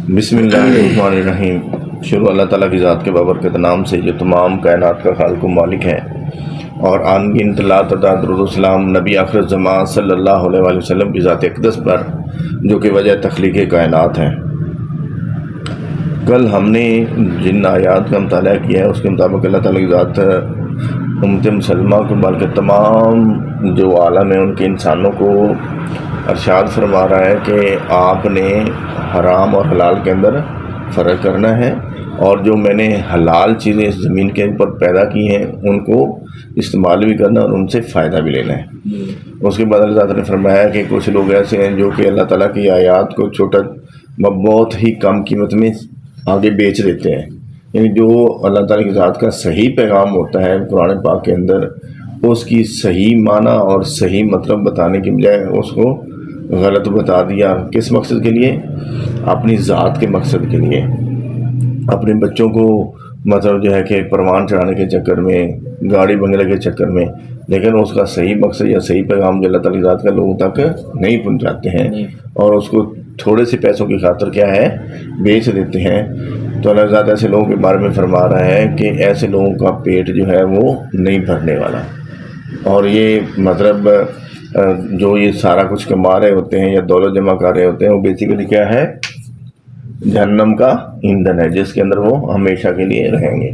بسم اللہ الرحمن الرحیم۔ شروع اللہ تعالیٰ کی ذات کے بابرکت نام سے جو تمام کائنات کا خالق و مالک ہے، اور آن گنت لا تعداد درود و سلام نبی آخر الزمان صلی اللہ علیہ وآلہ وسلم کی ذات اقدس پر جو کہ وجہ تخلیق کائنات ہے۔ کل ہم نے جن آیات کا مطالعہ کیا ہے اس کے مطابق اللہ تعالیٰ کی ذات امت مسلمہ کو بلکہ تمام جو عالم ہیں ان کے انسانوں کو ارشاد فرما رہا ہے کہ آپ نے حرام اور حلال کے اندر فرق کرنا ہے، اور جو میں نے حلال چیزیں اس زمین کے اوپر پیدا کی ہیں ان کو استعمال بھی کرنا اور ان سے فائدہ بھی لینا ہے۔ اس کے بعد اللہ تعالیٰ نے فرمایا کہ کچھ لوگ ایسے ہیں جو کہ اللہ تعالیٰ کی آیات کو چھوٹا بہت ہی کم قیمت میں آگے بیچ دیتے ہیں، یعنی جو اللہ تعالیٰ کی ذات کا صحیح پیغام ہوتا ہے قرآن پاک کے اندر، اس کی صحیح معنی اور صحیح مطلب بتانے کی بجائے اس کو غلط بتا دیا۔ کس مقصد کے لیے؟ اپنی ذات کے مقصد کے لیے، اپنے بچوں کو مطلب جو ہے کہ پروان چڑھانے کے چکر میں، گاڑی بنگلے کے چکر میں، لیکن اس کا صحیح مقصد یا صحیح پیغام جو اللہ تعالیٰ کی ذات کا لوگوں تک نہیں پہنچاتے ہیں اور اس کو تھوڑے سے پیسوں کی خاطر کیا ہے بیچ دیتے ہیں۔ تو اللہ ذات ایسے لوگوں کے بارے میں فرما رہا ہے کہ ایسے لوگوں کا پیٹ جو ہے وہ نہیں بھرنے والا، اور یہ مطلب جو یہ سارا کچھ کما رہے ہوتے ہیں یا دولت جمع کر رہے ہوتے ہیں وہ بیسیکلی کیا ہے؟ جہنم کا ایندھن ہے جس کے اندر وہ ہمیشہ کے لیے رہیں گے۔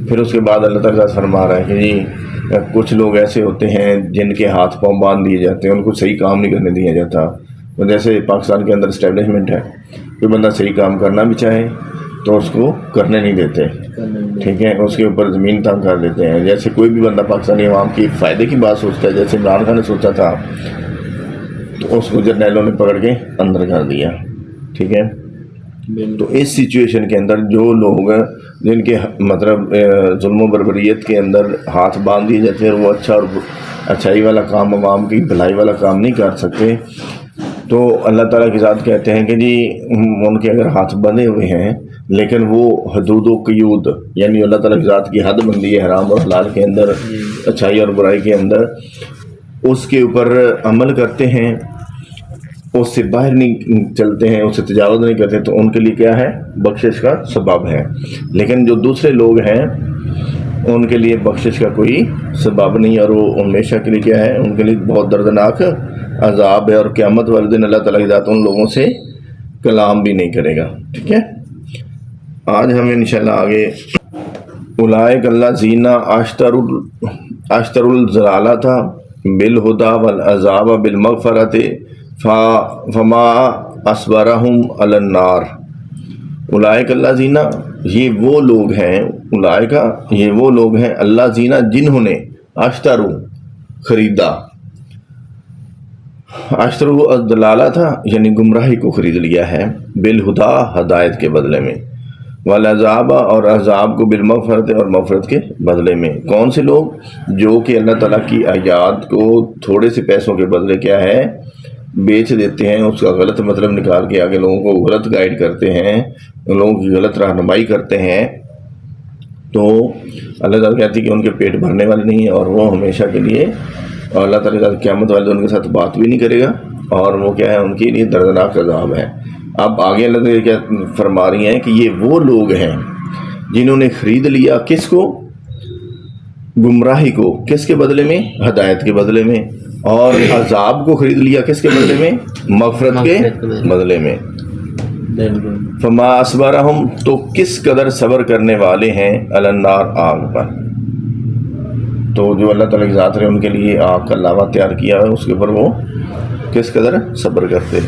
پھر اس کے بعد اللہ تعالیٰ فرما رہا ہے کہ جی کچھ لوگ ایسے ہوتے ہیں جن کے ہاتھ پاؤں باندھ دیے جاتے ہیں، ان کو صحیح کام نہیں کرنے دیا جاتا۔ جیسے پاکستان کے اندر اسٹیبلشمنٹ ہے، کوئی بندہ صحیح کام کرنا بھی چاہے تو اس کو کرنے نہیں دیتے، ٹھیک ہے، اس کے اوپر زمین تنگ کر دیتے ہیں۔ جیسے کوئی بھی بندہ پاکستانی عوام کی فائدے کی بات سوچتا ہے، جیسے عمران خان نے سوچا تھا، تو اس کو جرنیلوں نے پکڑ کے اندر کر دیا، ٹھیک ہے۔ تو اس سچویشن کے اندر جو لوگ جن کے مطلب ظلم و بربریت کے اندر ہاتھ باندھ دیے جاتے ہیں، وہ اچھا اور اچھائی والا کام، عوام کی بھلائی والا کام نہیں کر سکتے، تو اللہ تعالیٰ کی ذات کہتے ہیں کہ جی ان کے اگر ہاتھ بندھے ہوئے ہیں لیکن وہ حدود و قیود، یعنی اللہ تعالیٰ کی ذات کی حد بندی ہے حرام اور حلال کے اندر، اچھائی اور برائی کے اندر، اس کے اوپر عمل کرتے ہیں، اس سے باہر نہیں چلتے ہیں، اس سے تجاوز نہیں کرتے، تو ان کے لیے کیا ہے؟ بخشش کا سبب ہے۔ لیکن جو دوسرے لوگ ہیں ان کے لیے بخشش کا کوئی سبب نہیں، اور وہ ہمیشہ کے لیے کیا ہے؟ ان کے لیے بہت دردناک عذاب ہے، اور قیامت والے دن اللہ تعالیٰ کی ذات ان لوگوں سے کلام بھی نہیں کرے گا، ٹھیک ہے۔ آج ہم انشاءاللہ آگے اولئک الذین اشتروا الضلالۃ بالہدی والعذاب بالمغفرۃ فما اصبرہم علی النار۔ اولئک الذین، یہ وہ لوگ ہیں، اولئک یہ وہ لوگ ہیں، الذین جنہوں نے اشتروا خریدا، اشتروا الضلالۃ یعنی گمراہی کو خرید لیا ہے، بالہدی ہدایت کے بدلے میں، والعذاب اور عذاب کو بالمغفرت اور مغفرت کے بدلے میں۔ کون سے لوگ؟ جو کہ اللہ تعالیٰ کی آیات کو تھوڑے سے پیسوں کے بدلے کیا ہے بیچ دیتے ہیں، اس کا غلط مطلب نکال کے آگے لوگوں کو غلط گائیڈ کرتے ہیں، لوگوں کی غلط رہنمائی کرتے ہیں، تو اللہ تعالیٰ کہتی ہے کہ ان کے پیٹ بھرنے والے نہیں ہیں، اور وہ ہمیشہ کے لیے، اور اللہ تعالیٰ قیامت والے ان کے ساتھ بات بھی نہیں کرے گا، اور وہ کیا ہے؟ ان کے لیے دردناک عذاب ہے۔ اب آگے اللہ تعالیٰ کیا فرما رہی ہیں کہ یہ وہ لوگ ہیں جنہوں نے خرید لیا کس کو؟ گمراہی کو، کس کے بدلے میں؟ ہدایت کے بدلے میں، اور عذاب کو خرید لیا کس کے بدلے میں؟ مغفرت کے بدلے میں۔ فما اصبرہم، تو کس قدر صبر کرنے والے ہیں، علی النار، آگ پر۔ تو جو اللہ تعالیٰ کی ذات نے ان کے لیے آگ کا لاوا تیار کیا ہے، اس کے اوپر وہ کس قدر صبر کرتے۔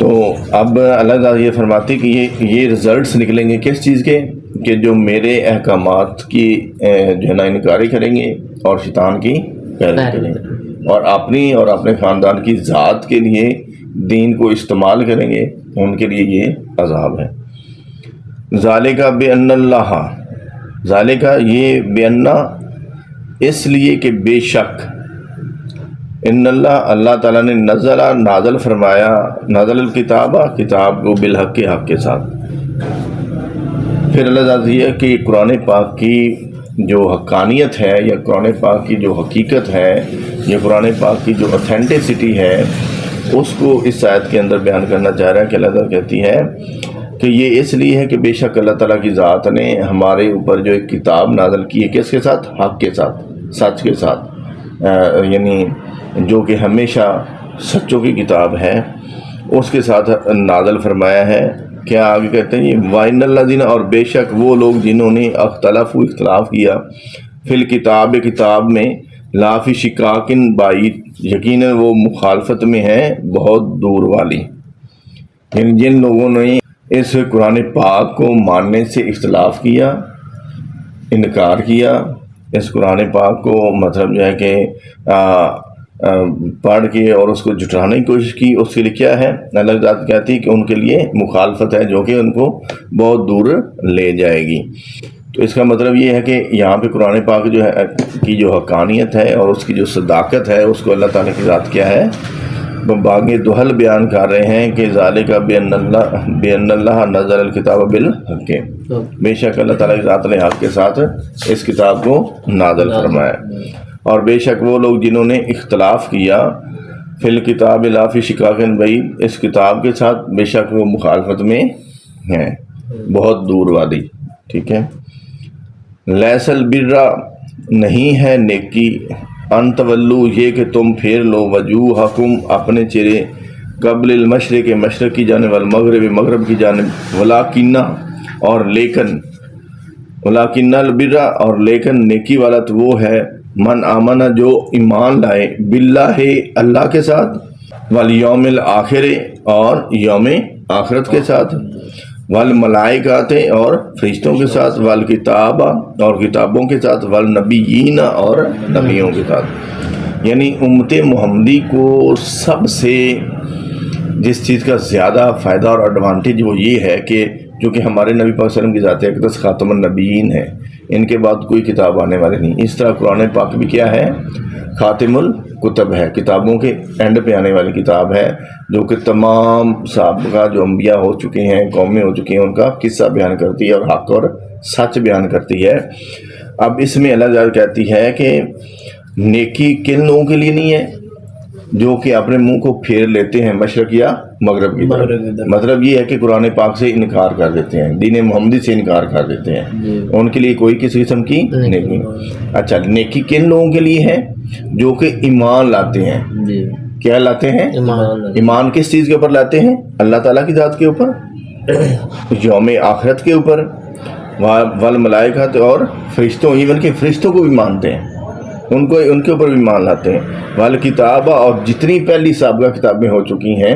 تو اب اللہ تعالیٰ یہ فرماتی کہ یہ رزلٹس نکلیں گے کس چیز کے؟ کہ جو میرے احکامات کی جو ہے نا انکاری کریں گے اور شیطان کی پیروی کریں گے، اور اپنی اور اپنے خاندان کی ذات کے لیے دین کو استعمال کریں گے، ان کے لیے یہ عذاب ہے۔ ذالک بأن اللہ، ذالک یہ بأن اس لیے کہ بے شک، ان اللہ تعالیٰ نے نازل فرمایا، نازل الکتاب، کتاب کو بالحق کے حق کے ساتھ۔ پھر اللہ تعالیٰ یہ کہ قرآن پاک کی جو حقانیت ہے، یا قرآن پاک کی جو حقیقت ہے، یا قرآن پاک کی جو اوتھینٹسٹی ہے، اس کو اس آیت کے اندر بیان کرنا چاہ رہا ہے کہ اللہ تعالیٰ کہتی ہے کہ یہ اس لیے ہے کہ بے شک اللہ تعالیٰ کی ذات نے ہمارے اوپر جو ایک کتاب نازل کی ہے، کس کے ساتھ؟ حق کے ساتھ، سچ کے ساتھ، یعنی جو کہ ہمیشہ سچوں کی کتاب ہے، اس کے ساتھ نازل فرمایا ہے۔ کیا آگے کہتے ہیں یہ وَإِنَّ الَّذِينَ، اور بے شک وہ لوگ جنہوں نے اختلاف کیا، فی الکتاب، کتاب میں، لا فی شقاق بعید، یقیناً وہ مخالفت میں ہے بہت دور والی، یعنی جن لوگوں نے اس قرآن پاک کو ماننے سے اختلاف کیا، انکار کیا، اس قرآن پاک کو مطلب جو ہے کہ پڑھ کے اور اس کو جھٹلانے کی کوشش کی، اس کے لیے کیا ہے؟ اللہ ذات کہتی ہے کہ ان کے لیے مخالفت ہے جو کہ ان کو بہت دور لے جائے گی۔ تو اس کا مطلب یہ ہے کہ یہاں پہ قرآن پاک جو ہے کی جو حقانیت ہے اور اس کی جو صداقت ہے، اس کو اللہ تعالیٰ کی ذات کیا ہے؟ باغ دہل بیان کر رہے ہیں کہ ذالک بان اللہ نزل الکتاب بالحق، بے شک اللہ تعالیٰ کی ذات نے حق کے ساتھ اس کتاب کو نازل فرمایا، اور بے شک وہ لوگ جنہوں نے اختلاف کیا، فی الکتاب لا فی شقاق بعید، اس کتاب کے ساتھ بے شک وہ مخالفت میں ہیں بہت دور والی، ٹھیک ہے۔ لیس البر، نہیں ہے نیکی، ان تولو، یہ کہ تم پھیر لو، وجوہکم، اپنے چہرے، قبل المشرق، مشرق کی جانب، والمغرب، مغرب کی جانب، ولیکن، اور لیکن، ولیکن البر، اور لیکن نیکی والا تو وہ ہے، من آمن، جو ایمان لائے، باللہ، اللہ کے ساتھ، والیوم الآخر، اور یوم آخرت کے ساتھ، والملائکات، اور فرشتوں کے ساتھ، والکتاب، اور کتابوں کے ساتھ، والنبیین، اور نبیوں کے ساتھ۔ یعنی امت محمدی کو سب سے جس چیز کا زیادہ فائدہ اور ایڈوانٹیج وہ یہ ہے کہ چونکہ ہمارے نبی پاک صلی اللہ علیہ وسلم کی ذات اقدس خاتم النبیین ہے، ان کے بعد کوئی کتاب آنے والی نہیں۔ اس طرح قرآن پاک بھی کیا ہے؟ خاتم الکتب ہے، کتابوں کے اینڈ پہ آنے والی کتاب ہے، جو کہ تمام سابقہ جو انبیاء ہو چکے ہیں، قومیں ہو چکی ہیں، ان کا قصہ بیان کرتی ہے اور حق اور سچ بیان کرتی ہے۔ اب اس میں اللہ تعالیٰ کہتی ہے کہ نیکی کن لوگوں کے لیے نہیں ہے؟ جو کہ اپنے منہ کو پھیر لیتے ہیں مشرق یا مغرب کی طرف۔ مطلب یہ ہے کہ قرآن پاک سے انکار کر دیتے ہیں، دین محمدی سے انکار کر دیتے ہیں، ان کے لیے کوئی کسی قسم کی نیکی۔ اچھا، نیکی کن لوگوں کے لیے ہے؟ جو کہ ایمان لاتے ہیں۔ کیا لاتے ہیں؟ ایمان کس چیز کے اوپر لاتے ہیں؟ اللہ تعالیٰ کی ذات کے اوپر، یوم آخرت کے اوپر، والملائکات، اور فرشتوں، ایون کہ فرشتوں کو بھی مانتے ہیں، ان کے اوپر بھی مان لاتے ہیں، والکتاب، اور جتنی پہلی سابقہ کتابیں ہو چکی ہیں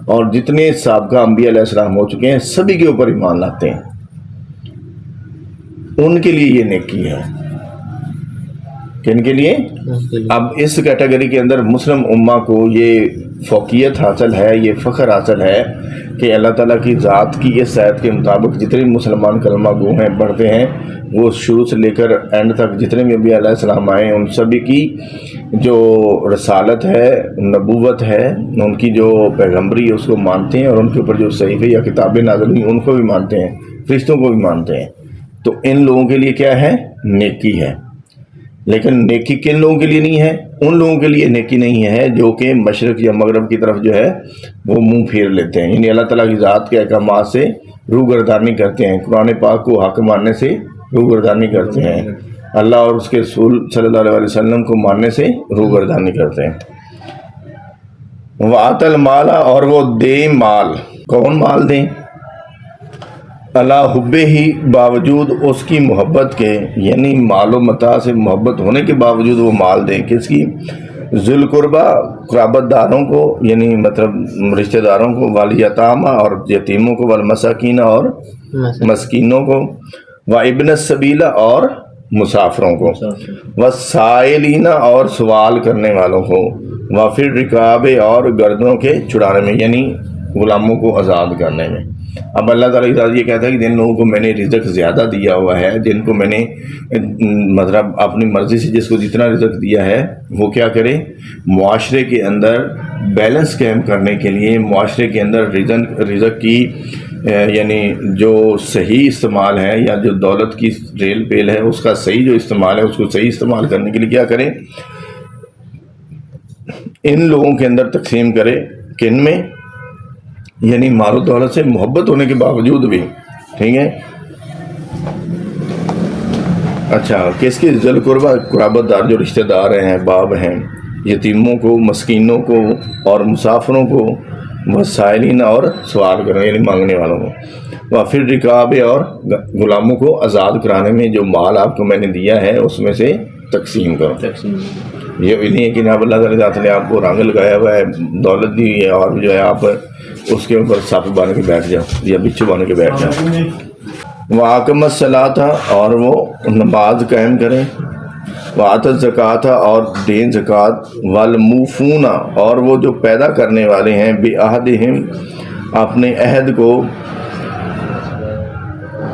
اور جتنے سابقہ انبیاء علیہ السلام ہو چکے ہیں، سبھی کے اوپر ایمان لاتے ہیں، ان کے لیے یہ نیکی ہے۔ کن کے لیے؟ اب اس کیٹیگری کے اندر مسلم امہ کو یہ فوقیت حاصل ہے، یہ فخر حاصل ہے کہ اللہ تعالیٰ کی ذات کی اس آیت کے مطابق جتنے مسلمان کلمہ گو ہیں، پڑھتے ہیں، وہ شروع سے لے کر اینڈ تک جتنے بھی انبیاء علیہ السلام آئے ہیں، ان سبھی کی جو رسالت ہے، نبوت ہے، ان کی جو پیغمبری ہے، اس کو مانتے ہیں، اور ان کے اوپر جو صحیفے یا کتابیں نازل ہوئی ان کو بھی مانتے ہیں، فرشتوں کو بھی مانتے ہیں۔ تو ان لوگوں کے لیے کیا ہے؟ نیکی ہے۔ لیکن نیکی کن لوگوں کے لیے نہیں ہے؟ ان لوگوں کے لیے نیکی نہیں ہے جو کہ مشرق یا مغرب کی طرف جو ہے وہ منہ پھیر لیتے ہیں، یعنی اللہ تعالیٰ کی ذات کے احکامات سے روگردانی کرتے ہیں، قرآن پاک کو حق ماننے سے روگردانی کرتے ہیں، اللہ اور اس کے رسول صلی اللہ علیہ وسلم کو ماننے سے روگردانی کرتے ہیں۔ وَآتَ الْمَالَ، اور وہ دے مال، کون مال دیں؟ اللہ حب ہی، باوجود اس کی محبت کے، یعنی مال و متاع سے محبت ہونے کے باوجود وہ مال دیں، کس کی؟ ذی القربہ، قرابت داروں کو، یعنی مطلب رشتہ داروں کو، والیتامہ، اور یتیموں کو، والمساکین، اور مسکینوں کو، وابن السبیل، اور مسافروں کو، والسائلین، اور سوال کرنے والوں کو، وفی الرقاب، اور گردنوں کے چھڑانے میں، یعنی غلاموں کو آزاد کرنے میں۔ اب اللہ تعالیٰ یہ کہتا ہے کہ جن لوگوں کو میں نے رزق زیادہ دیا ہوا ہے، جن کو میں نے مطلب اپنی مرضی سے جس کو جتنا رزق دیا ہے، وہ کیا کرے؟ معاشرے کے اندر بیلنس قائم کرنے کے لیے، معاشرے کے اندر رزق کی یعنی جو صحیح استعمال ہے، یا جو دولت کی ریل پیل ہے اس کا صحیح جو استعمال ہے، اس کو صحیح استعمال کرنے کے لیے کیا کرے؟ ان لوگوں کے اندر تقسیم کرے کن میں؟ یعنی مال و دولت سے محبت ہونے کے باوجود بھی، ٹھیک ہے. اچھا، کس کی ذل قربہ قرابت دار جو رشتہ دار ہیں، باپ ہیں، یتیموں کو، مسکینوں کو اور مسافروں کو، وسائلین اور سوال کرنے یعنی مانگنے والوں کو، پھر رکاب اور غلاموں کو آزاد کرانے میں جو مال آپ کو میں نے دیا ہے اس میں سے تقسیم کرو. یہ بھی نہیں ہے کہ جناب اللہ تعالیٰ ذات نے آپ کو رنگ لگایا ہوا ہے، دولت دی ہے، اور جو ہے آپ اس کے اوپر سپ بن کے بیٹھ جاؤ یا بچھو بن کے بیٹھ جاؤ. وَأَقَامَ الصَّلَاةَ اور وہ نماز قائم کریں، وَآتَى الزَّكَاةَ اور دیں زکوٰۃ، وَالْمُوفُونَ اور وہ جو پیدا کرنے والے ہیں، بِعَہْدِهِمْ اپنے عہد کو،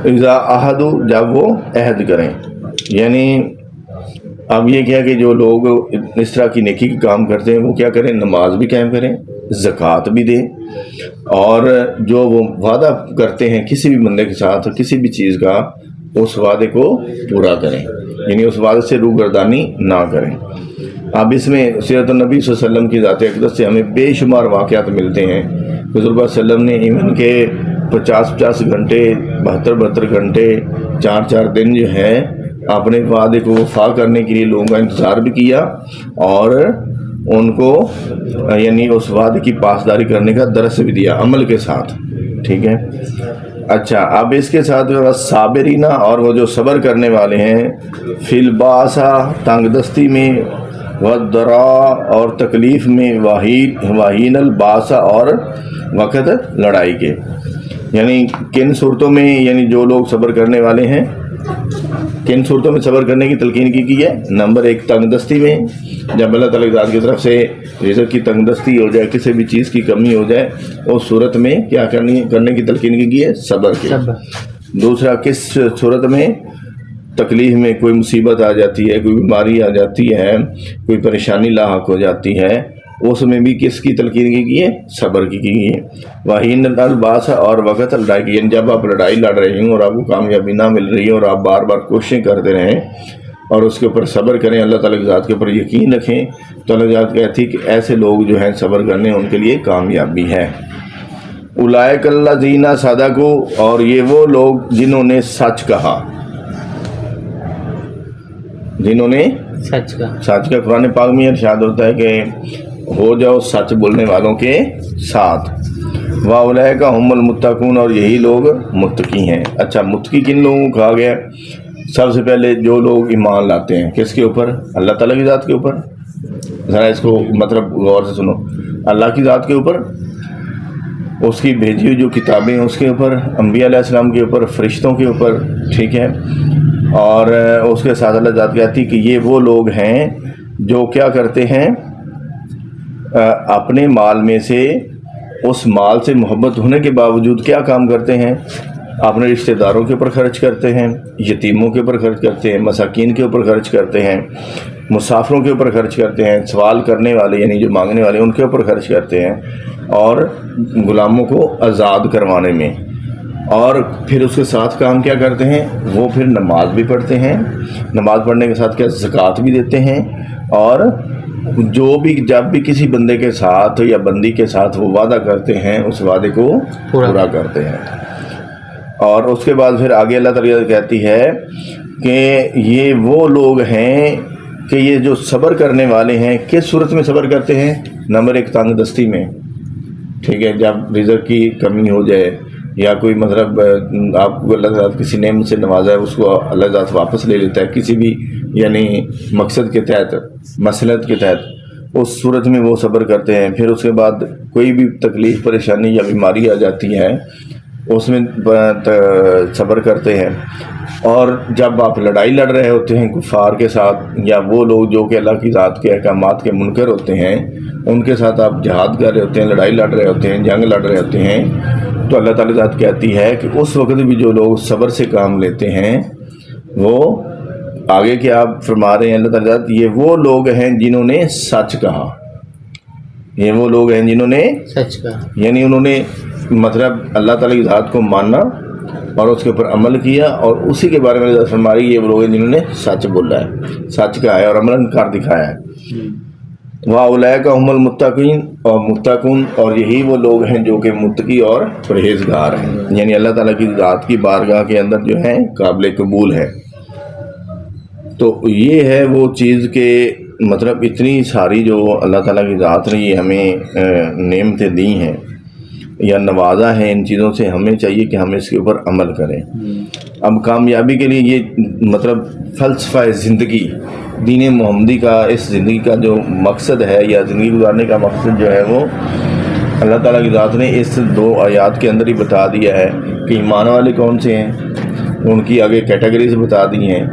اذا عہدوا جب وہ عہد کریں. یعنی اب یہ کیا کہ جو لوگ اس طرح کی نیکی کا کام کرتے ہیں وہ کیا کریں، نماز بھی قائم کریں، زکوٰۃ بھی دیں، اور جو وہ وعدہ کرتے ہیں کسی بھی بندے کے ساتھ کسی بھی چیز کا، اس وعدے کو پورا کریں، یعنی اس وعدے سے روگردانی نہ کریں. اب اس میں سیرت النبی صلی اللہ علیہ وسلم کی ذات اقدس سے ہمیں بے شمار واقعات ملتے ہیں. حضور صلی اللہ علیہ وسلم نے ایون کے 50 گھنٹے 72 گھنٹے 4 دن جو ہے اپنے وعدے کو وفا کرنے کے لیے لوگوں کا انتظار بھی کیا، اور ان کو یعنی اس وعدے کی پاسداری کرنے کا درس بھی دیا عمل کے ساتھ. ٹھیک ہے. اچھا، اب اس کے ساتھ صابرینہ اور وہ جو صبر کرنے والے ہیں، فی الباسا تنگ دستی میں، والضراء اور تکلیف میں، وحین الباسا اور وقت لڑائی کے. یعنی کن صورتوں میں یعنی جو لوگ صبر کرنے والے ہیں، کن صورتوں میں صبر کرنے کی تلقین کی ہے؟ نمبر 1 تنگ دستی میں، جب اللہ تعالیٰ کی ذات کی طرف سے رزق کی تنگ دستی ہو جائے، کسی بھی چیز کی کمی ہو جائے، اس صورت میں کیا کرنے کی تلقین کی ہے؟ صبر کی. دوسرا، کس صورت میں؟ تکلیف میں، کوئی مصیبت آ جاتی ہے، کوئی بیماری آ جاتی ہے، کوئی پریشانی لاحق ہو جاتی ہے، اس میں بھی کس کی تلقین کی ہے؟ صبر کی ہے. وحین الباس اور وقت لڑائی کی، یعنی جب آپ لڑائی لڑ رہے ہوں اور آپ کو کامیابی نہ مل رہی ہے اور آپ بار بار کوششیں کرتے رہیں اور اس کے اوپر صبر کریں، اللہ تعالیٰ کی ذات کے اوپر یقین رکھیں، تو اللہ ذات کہتی کہ ایسے لوگ جو ہیں صبر کرنے ان کے لیے کامیابی ہے. اولئک الذین صدقوا اور یہ وہ لوگ جنہوں نے سچ کہا، جنہوں نے سچ کا. قرآن پاک میں ارشاد ہوتا ہے کہ ہو جاؤ سچ بولنے والوں کے ساتھ. وَأُولَئِكَ هُمُ الْمُتَّقُونَ اور یہی لوگ متقی ہیں. اچھا، متقی کن لوگوں کو کہا گیا؟ سب سے پہلے جو لوگ ایمان لاتے ہیں، کس کے اوپر؟ اللہ تعالیٰ کی ذات کے اوپر. ذرا اس کو مطلب غور سے سنو. اللہ کی ذات کے اوپر، اس کی بھیجی ہوئی جو کتابیں ہیں اس کے اوپر، انبیاء علیہ السلام کے اوپر، فرشتوں کے اوپر. ٹھیک ہے. اور اس کے ساتھ اللہ ذات کہتی کہ یہ وہ لوگ ہیں جو کیا کرتے ہیں، اپنے مال میں سے، اس مال سے محبت ہونے کے باوجود کیا کام کرتے ہیں؟ اپنے رشتہ داروں کے اوپر خرچ کرتے ہیں، یتیموں کے اوپر خرچ کرتے ہیں، مساکین کے اوپر خرچ کرتے ہیں، مسافروں کے اوپر خرچ کرتے ہیں، سوال کرنے والے یعنی جو مانگنے والے ان کے اوپر خرچ کرتے ہیں، اور غلاموں کو آزاد کروانے میں. اور پھر اس کے ساتھ کام کیا کرتے ہیں؟ وہ پھر نماز بھی پڑھتے ہیں، نماز پڑھنے کے ساتھ کیا زکوٰۃ بھی دیتے ہیں، اور جو بھی جب بھی کسی بندے کے ساتھ یا بندی کے ساتھ وہ وعدہ کرتے ہیں اس وعدے کو پورا کرتے ہیں. اور اس کے بعد پھر آگے اللہ تعالیٰ کہتی ہے کہ یہ وہ لوگ ہیں کہ یہ جو صبر کرنے والے ہیں. کس صورت میں صبر کرتے ہیں؟ نمبر 1 تنگ دستی میں. ٹھیک ہے. جب رزق کی کمی ہو جائے یا کوئی مطلب آپ کو اللہ تعالیٰ کسی نعمت سے نوازا ہے، اس کو اللہ تعالیٰ واپس لے لیتا ہے کسی بھی یعنی مقصد کے تحت، مصلحت کے تحت، اس صورت میں وہ صبر کرتے ہیں. پھر اس کے بعد کوئی بھی تکلیف، پریشانی یا بیماری آ جاتی ہے اس میں صبر کرتے ہیں. اور جب آپ لڑائی لڑ رہے ہوتے ہیں کفار کے ساتھ یا وہ لوگ جو کہ اللہ کی ذات کے احکامات کے منکر ہوتے ہیں ان کے ساتھ آپ جہاد کر رہے ہوتے ہیں، لڑائی لڑ رہے ہوتے ہیں، جنگ لڑ رہے ہوتے ہیں، تو اللہ تعالیٰ ذات کہتی ہے کہ اس وقت بھی جو لوگ صبر سے کام لیتے ہیں وہ آگے کیا آپ فرما رہے ہیں اللہ تعالیٰ ذات، یہ وہ لوگ ہیں جنہوں نے سچ کہا. یہ وہ لوگ ہیں جنہوں نے سچ کہا، یعنی انہوں نے مطلب اللہ تعالیٰ کی ذات کو ماننا اور اس کے اوپر عمل کیا، اور اسی کے بارے میں فرما رہی ہے یہ وہ لوگ ہیں جنہوں نے سچ بولا ہے، سچ کہا ہے اور عمل کر دکھایا ہے. واولئک هم المتقین اور متقون، اور یہی وہ لوگ ہیں جو کہ متقی اور پرہیزگار ہیں، یعنی اللہ تعالیٰ کی ذات کی بارگاہ کے اندر جو ہیں قابل قبول ہے۔ تو یہ ہے وہ چیز کہ مطلب اتنی ساری جو اللہ تعالیٰ کی ذات نے یہ ہمیں نعمتیں دی ہیں یا نوازا ہے، ان چیزوں سے ہمیں چاہیے کہ ہم اس کے اوپر عمل کریں۔ اب کامیابی کے لیے یہ مطلب فلسفہ زندگی دین محمدی کا، اس زندگی کا جو مقصد ہے یا زندگی گزارنے کا مقصد جو ہے وہ اللہ تعالیٰ کی ذات نے اس 2 آیات کے اندر ہی بتا دیا ہے کہ ایمان والے کون سے ہیں، ان کی آگے کیٹیگریز بتا دی ہیں،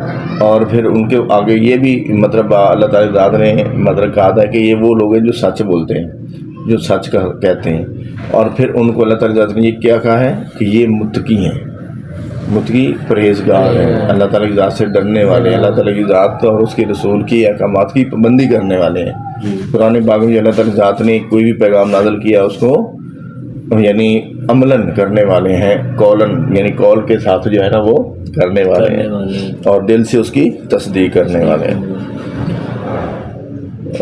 اور پھر ان کے آگے یہ بھی مطلب اللہ تعالیٰ کی ذات نے مطلب کہا تھا کہ یہ وہ لوگ ہیں جو سچ بولتے ہیں، جو سچ کہتے ہیں، اور پھر ان کو اللہ تعالیٰ کی ذات نے یہ کیا کہا ہے کہ یہ متقی ہیں، متقی پرہیزگار ہیں، اللہ تعالیٰ کی ذات سے ڈرنے والے ہیں، اللہ تعالیٰ کی ذات اور اس کے رسول کی احکامات کی پابندی کرنے والے ہیں۔ قرآن پاک میں اللہ تعالیٰ کی ذات نے کوئی بھی پیغام نازل کیا اس کو یعنی عملاً کرنے والے ہیں، قولاً یعنی قول کے ساتھ جو ہے نا وہ کرنے والے ہیں، اور دل سے اس کی تصدیق کرنے والے ہیں۔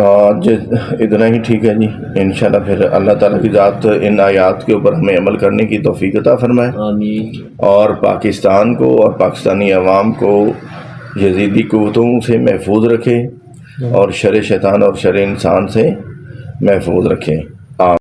آج اتنا ہی ٹھیک ہے جی، انشاءاللہ پھر اللہ تعالیٰ کی ذات ان آیات کے اوپر ہمیں عمل کرنے کی توفیق عطا فرمائے، آمین۔ اور پاکستان کو اور پاکستانی عوام کو یزیدی قوتوں سے محفوظ رکھے، اور شر شیطان اور شر انسان سے محفوظ رکھے۔